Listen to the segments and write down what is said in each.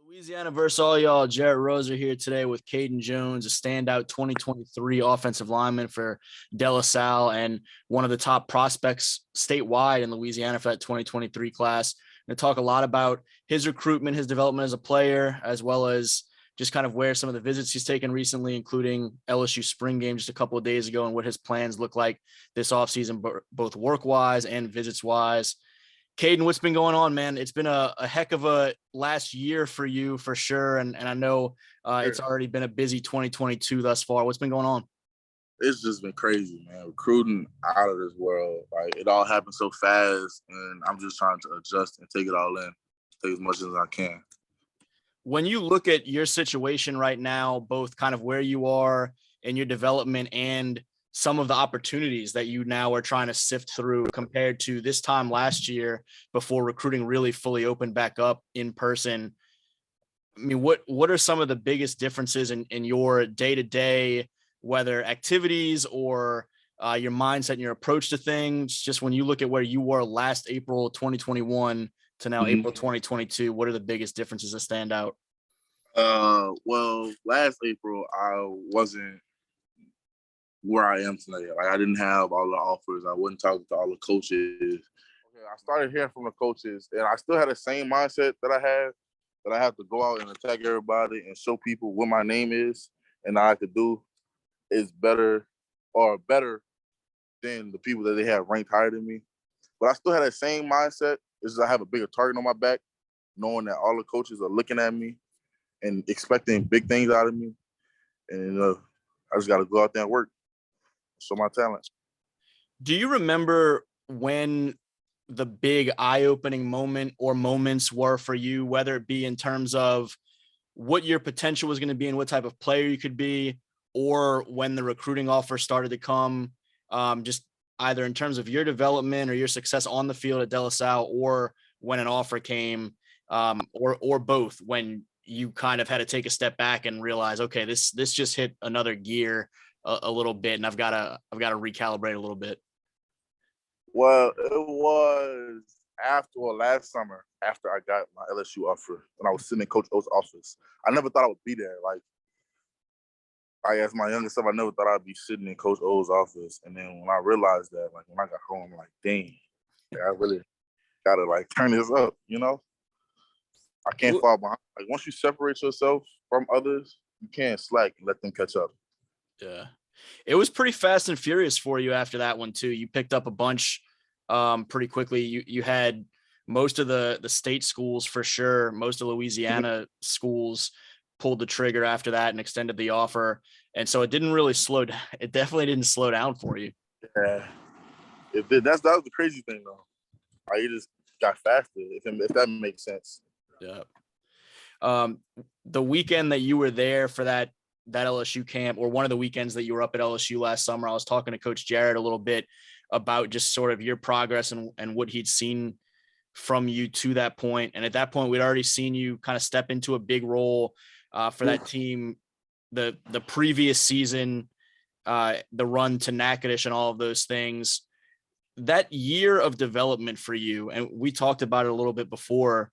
Louisiana versus all y'all. Jarrett Roser here today with Caden Jones, a standout 2023 offensive lineman for De La Salle and one of the top prospects statewide in Louisiana for that 2023 class. We're going to talk a lot about his recruitment, his development as a player, as well as just kind of where some of the visits he's taken recently, including LSU spring game just a couple of days ago, and what his plans look like this offseason, both work-wise and visits-wise. Caden, what's been going on, man? It's been a heck of a last year for you for sure. And I know it's already been a busy 2022 thus far. What's been going on? It's just been crazy, man. Recruiting out of this world. Like, it all happened so fast, and I'm just trying to adjust and take it all in, take as much as I can. When you look at your situation right now, both kind of where you are in your development and some of the opportunities that you now are trying to sift through compared to this time last year before recruiting really fully opened back up in person. I mean, what are some of the biggest differences in your day-to-day, whether activities or your mindset and your approach to things, just when you look at where you were last April 2021 to now April 2022, what are the biggest differences that stand out? Well, last April, I wasn't where I am today. Like, I didn't have all the offers. I wasn't talking to all the coaches. Okay, I started hearing from the coaches, and I still had the same mindset that I had, that I have to go out and attack everybody and show people what my name is and I could do is better than the people that they have ranked higher than me. But I still had that same mindset. It's just I have a bigger target on my back, knowing that all the coaches are looking at me and expecting big things out of me. And I just got to go out there and work, show my talents. Do you remember when the big eye-opening moment or moments were for you, whether it be in terms of what your potential was going to be and what type of player you could be, or when the recruiting offer started to come, just either in terms of your development or your success on the field at De La Salle, or when an offer came, or both, when you kind of had to take a step back and realize, okay, this just hit another gear a little bit, and I've got to recalibrate a little bit? Well, it was last summer, after I got my LSU offer, when I was sitting in Coach O's office. I never thought I would be there. Like, as my younger self, I never thought I'd be sitting in Coach O's office. And then when I realized that, like, when I got home, I'm like, dang, I really got to, like, turn this up, you know? I can't fall behind. Like, once you separate yourself from others, you can't slack and let them catch up. Yeah. It was pretty fast and furious for you after that one too. You picked up a bunch pretty quickly. You had most of the state schools for sure. Most of Louisiana schools pulled the trigger after that and extended the offer. And so it didn't really slow down. It definitely didn't slow down for you. Yeah, it did. That was the crazy thing though. Like, it just got faster, if that makes sense. Yeah. The weekend that you were there for that LSU camp, or one of the weekends that you were up at LSU last summer, I was talking to Coach Jarrett a little bit about just sort of your progress and what he'd seen from you to that point. And at that point, we'd already seen you kind of step into a big role for that team, the previous season, the run to Natchitoches and all of those things. That year of development for you, and we talked about it a little bit before,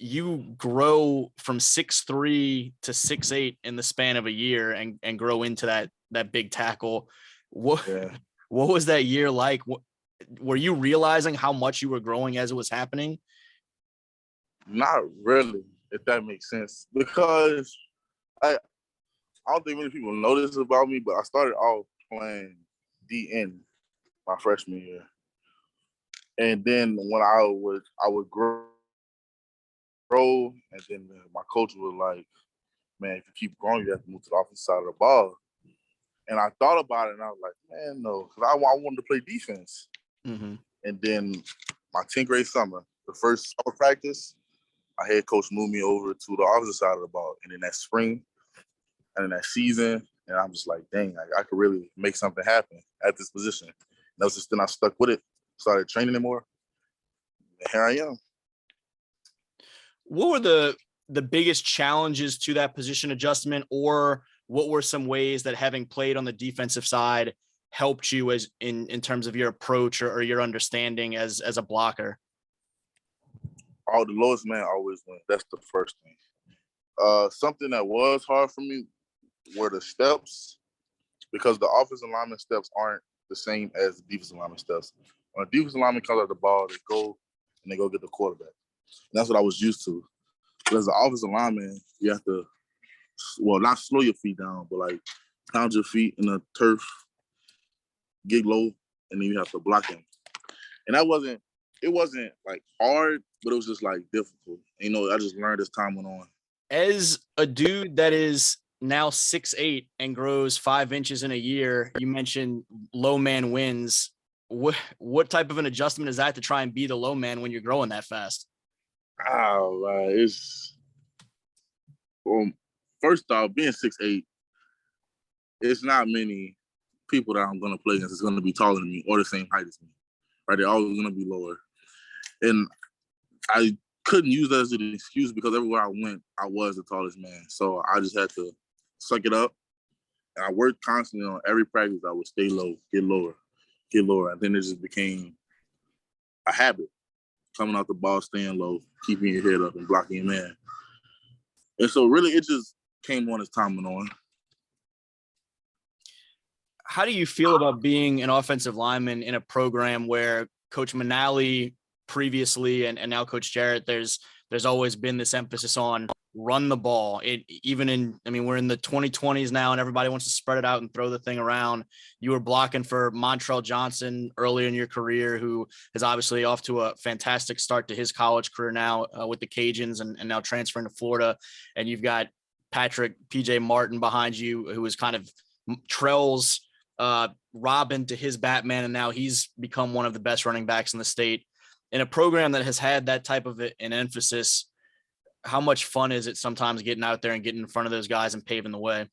you grow from 6'3" to 6'8" in the span of a year and grow into that big tackle. What was that year like? Were you realizing how much you were growing as it was happening? Not really, if that makes sense, because I don't think many people know this about me, but I started off playing DN my freshman year. And then when I would grow, and then my coach was like, man, if you keep growing, you have to move to the offensive side of the ball. And I thought about it, and I was like, man, no, because I wanted to play defense. Mm-hmm. And then my 10th grade summer, the first summer practice, my head coach moved me over to the opposite side of the ball. And in that spring and in that season, and I'm just like, dang, I could really make something happen at this position. And that was just then I stuck with it, started training it more, and here I am. What were the biggest challenges to that position adjustment, or what were some ways that having played on the defensive side helped you as in terms of your approach or your understanding as a blocker? The lowest man always wins. That's the first thing. Something that was hard for me were the steps, because the offensive lineman steps aren't the same as the defensive lineman steps. When a defensive lineman comes out the ball, they go get the quarterback. And that's what I was used to. But as an offensive lineman, you have to, well, not slow your feet down, but like pound your feet in the turf, get low, and then you have to block him. And it wasn't like hard, but it was just like difficult. And, I just learned as time went on. As a dude that is now 6'8" and grows 5 inches in a year, you mentioned low man wins. What type of an adjustment is that to try and be the low man when you're growing that fast? First off, being 6'8", it's not many people that I'm going to play against that's going to be taller than me or the same height as me. Right? They're always going to be lower. And I couldn't use that as an excuse because everywhere I went, I was the tallest man. So I just had to suck it up. And I worked constantly on every practice. I would stay low, get lower, get lower. And then it just became a habit. Coming out the ball, staying low, keeping your head up and blocking your man. And so really it just came on as time went on. How do you feel about being an offensive lineman in a program where Coach Manali previously and now Coach Jarrett, there's always been this emphasis on run the ball. We're in the 2020s now and everybody wants to spread it out and throw the thing around. You were blocking for Montrell Johnson earlier in your career, who is obviously off to a fantastic start to his college career now with the Cajuns and now transferring to Florida. And you've got Patrick PJ Martin behind you, who is kind of Trell's Robin to his Batman. And now he's become one of the best running backs in the state. In a program that has had that type of an emphasis, how much fun is it sometimes getting out there and getting in front of those guys and paving the way?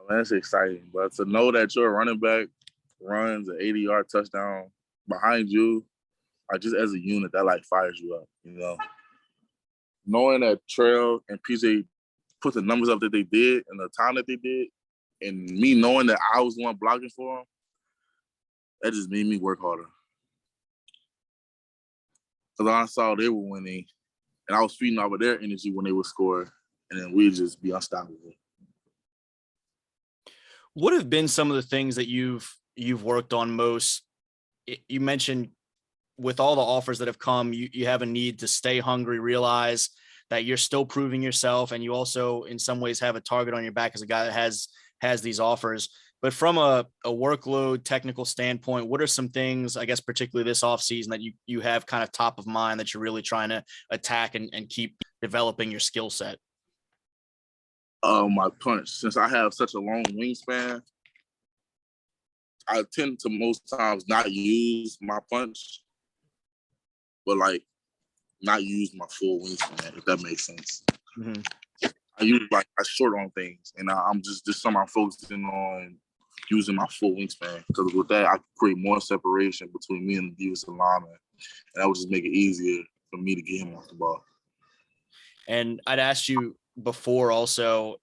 That's exciting. But to know that your running back runs an 80-yard touchdown behind you, just as a unit, that fires you up, Knowing that Trell and PJ put the numbers up that they did and the time that they did, and me knowing that I was the one blocking for them, that just made me work harder. Because I saw they were winning, and I was feeding off of their energy when they would score, and then we'd just be unstoppable. What have been some of the things that you've worked on most? You mentioned with all the offers that have come, you have a need to stay hungry, realize that you're still proving yourself, and you also in some ways have a target on your back as a guy that has these offers. But from a workload technical standpoint, what are some things, I guess, particularly this offseason that you have kind of top of mind that you're really trying to attack and keep developing your skill set? My punch. Since I have such a long wingspan, I tend to most times not use my punch, but not use my full wingspan, if that makes sense. Mm-hmm. I use I short on things, and I'm just something I'm focusing on using my full wingspan, because with that I can create more separation between me and the defensive lineman, and that would just make it easier for me to get him off the ball. And I'd asked you before also,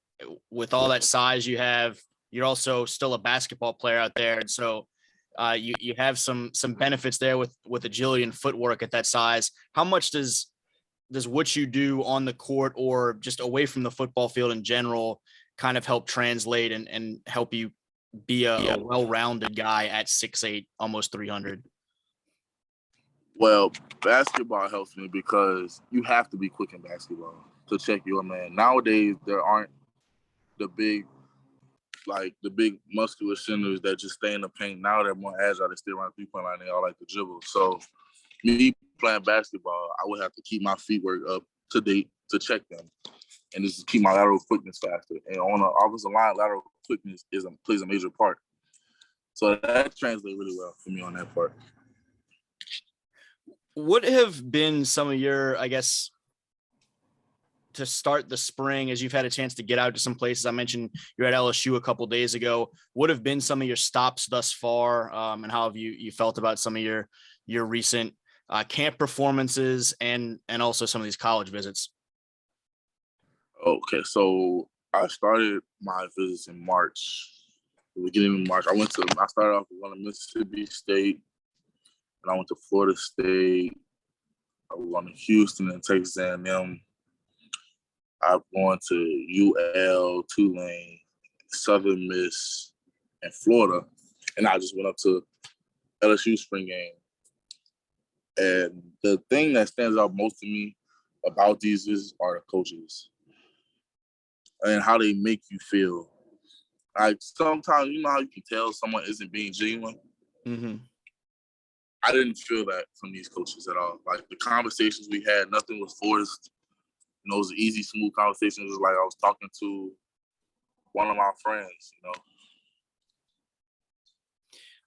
with all that size you have, you're also still a basketball player out there, and so you have some benefits there with agility and footwork at that size. How much does what you do on the court or just away from the football field in general kind of help translate and help you be a well-rounded guy at 6'8", almost 300? Well, basketball helps me because you have to be quick in basketball to check your man. Nowadays, there aren't the big muscular centers that just stay in the paint. Now they're more agile. They stay around the 3-point line. They all like to dribble. So me playing basketball, I would have to keep my feet work up to date to check them, and just keep my lateral quickness faster. And on the offensive line, lateral quickness plays a major part. So that translates really well for me on that part. What have been some of your, I guess, to start the spring, as you've had a chance to get out to some places? I mentioned you're at LSU a couple of days ago. What have been some of your stops thus far, and how have you felt about some of your recent camp performances and also some of these college visits? Okay, so I started my visits in March. The beginning of March, I started off with one of Mississippi State, and I went to Florida State. I was on to Houston and Texas A&M. I've gone to UL, Tulane, Southern Miss, and Florida. And I just went up to LSU spring game. And the thing that stands out most to me about these are the coaches and how they make you feel. Like sometimes, you know how you can tell someone isn't being genuine? Mm-hmm. I didn't feel that from these coaches at all. Like the conversations we had, nothing was forced. You know, it was easy, smooth conversations. It was like I was talking to one of my friends, you know.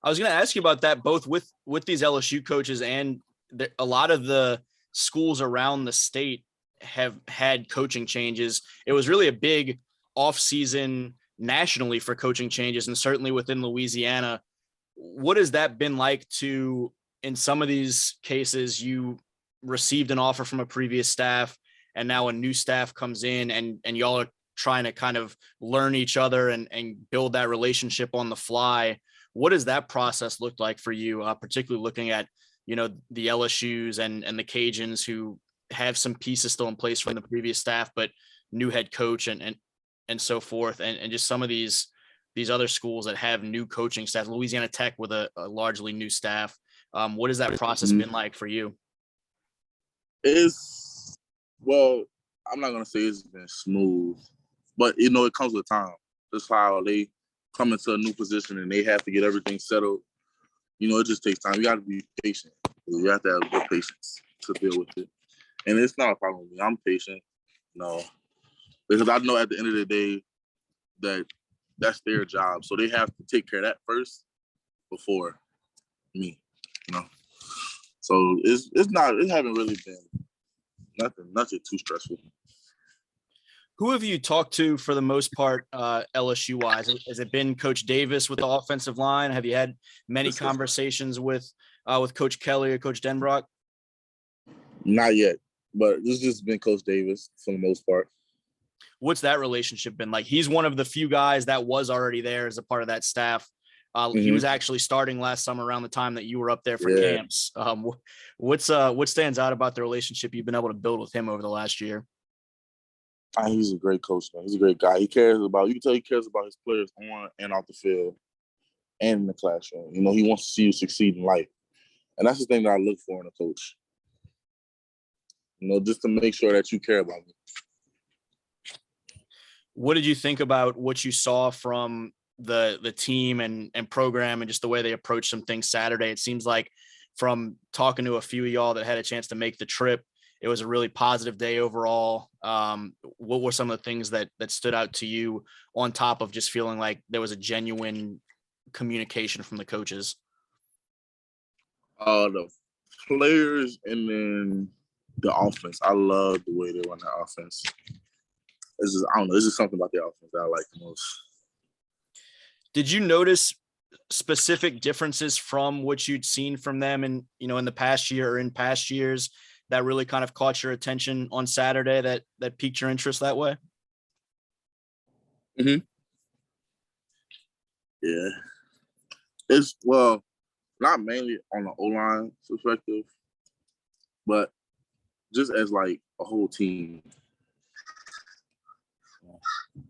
I was going to ask you about that, both with these LSU coaches and a lot of the schools around the state have had coaching changes. It was really a big offseason nationally for coaching changes, and certainly within Louisiana. What has that been like to, in some of these cases, you received an offer from a previous staff and now a new staff comes in and y'all are trying to kind of learn each other and build that relationship on the fly. What does that process look like for you, particularly looking at, you know, the LSUs and the Cajuns who have some pieces still in place from the previous staff, but new head coach and so forth. And just some of these other schools that have new coaching staff, Louisiana Tech with a largely new staff. What has that process been like for you? Well, I'm not going to say it's been smooth, but, you know, it comes with time. That's how they come into a new position and they have to get everything settled. You know, it just takes time. You got to be patient. You have to have good patience to deal with it. And it's not a problem with me. I'm patient, you know, because I know at the end of the day that that's their job. So they have to take care of that first before me, you know. So it haven't really been nothing too stressful. Who have you talked to for the most part, LSU wise? Has it been Coach Davis with the offensive line? Have you had many conversations with Coach Kelly or Coach Denbrock? Not yet, but it's just been Coach Davis for the most part. What's that relationship been like? He's one of the few guys that was already there as a part of that staff. He was actually starting last summer around the time that you were up there for camps. What stands out about the relationship you've been able to build with him over the last year? He's a great coach, man. He's a great guy. You can tell he cares about his players on and off the field and in the classroom. You know, he wants to see you succeed in life. And that's the thing that I look for in a coach. You know, just to make sure that you care about me. What did you think about what you saw from the team and program and just the way they approached some things Saturday? It seems like from talking to a few of y'all that had a chance to make the trip, it was a really positive day overall. What were some of the things that stood out to you on top of just feeling like there was a genuine communication from the coaches? The players and then the offense. I love the way they run that offense. I don't know. It's just something about the offense that I like the most. Did you notice specific differences from what you'd seen from them in the past year or in past years that really kind of caught your attention on Saturday that piqued your interest that way? Mm-hmm. Yeah. Not mainly on the O-line perspective, but just as like a whole team.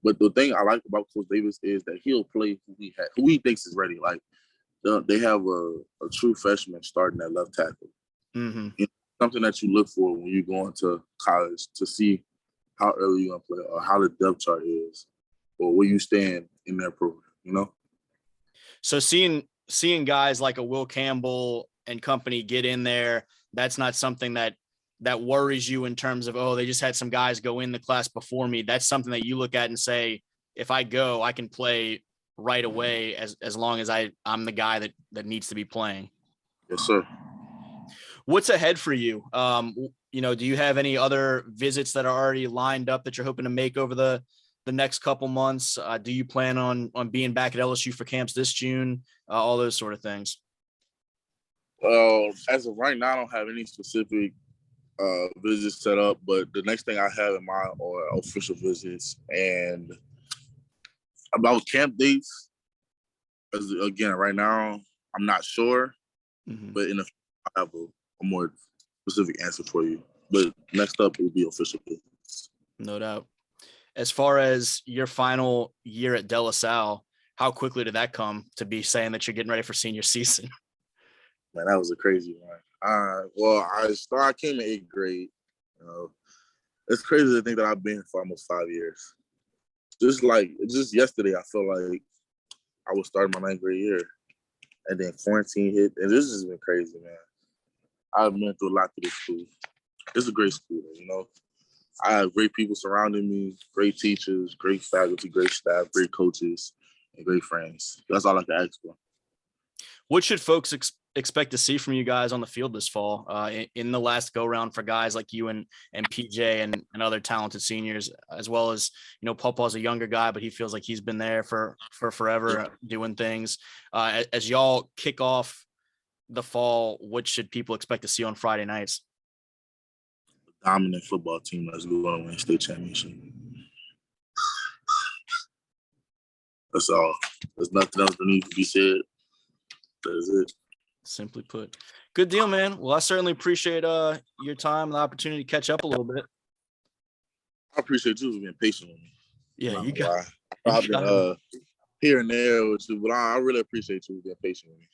But the thing I like about Coach Davis is that he'll play who he thinks is ready. Like they have a true freshman starting at left tackle. Mm-hmm. You know, something that you look for when you go into college to see how early you're gonna play or how the depth chart is or where you stand in their program. You know. So seeing guys like a Will Campbell and company get in there, that's not something that worries you in terms of, oh, they just had some guys go in the class before me. That's something that you look at and say, if I go, I can play right away as long as I'm the guy that needs to be playing. Yes, sir. What's ahead for you? Do you have any other visits that are already lined up that you're hoping to make over the next couple months? Do you plan on being back at LSU for camps this June? All those sort of things. As of right now, I don't have any specific visits set up, but the next thing I have in mind are official visits. And about camp dates, again, right now, I'm not sure, but in I have a more specific answer for you. But next up will be official visits. No doubt. as far as your final year at De La Salle, how quickly did that come to be saying that you're getting ready for senior season? Man, that was a crazy one. I came in 8th grade. You know, it's crazy to think that I've been here for almost 5 years. Just yesterday, I felt like I was starting my 9th grade year, and then quarantine hit, and this has been crazy, man. I've been through a lot through this school. It's a great school, you know. I have great people surrounding me, great teachers, great faculty, great staff, great coaches, and great friends. That's all I can ask for. What should folks expect to see from you guys on the field this fall in the last go round for guys like you and PJ and other talented seniors, as well as, you know, Pawpaw's a younger guy, but he feels like he's been there for forever doing things. As y'all kick off the fall, what should people expect to see on Friday nights? Dominant football team that's going to win state championship. That's all. There's nothing else that needs to be said. That's it. Simply put. Good deal, man. Well, I certainly appreciate your time and the opportunity to catch up a little bit. I appreciate you for being patient with me. Yeah, you got I've been here and there with you, but I really appreciate you being patient with me.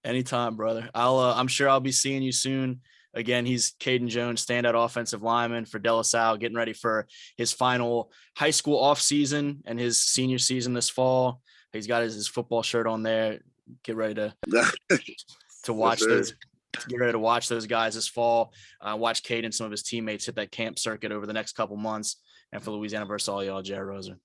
Anytime, brother. I'm sure I'll be seeing you soon. Again, he's Caden Jones, standout offensive lineman for De La Salle, getting ready for his final high school off season and his senior season this fall. He's got his football shirt on there. Get ready to watch those. Get ready to watch those guys this fall. Watch Caden and some of his teammates hit that camp circuit over the next couple months. And for Louisiana versus all y'all, Jared Roser.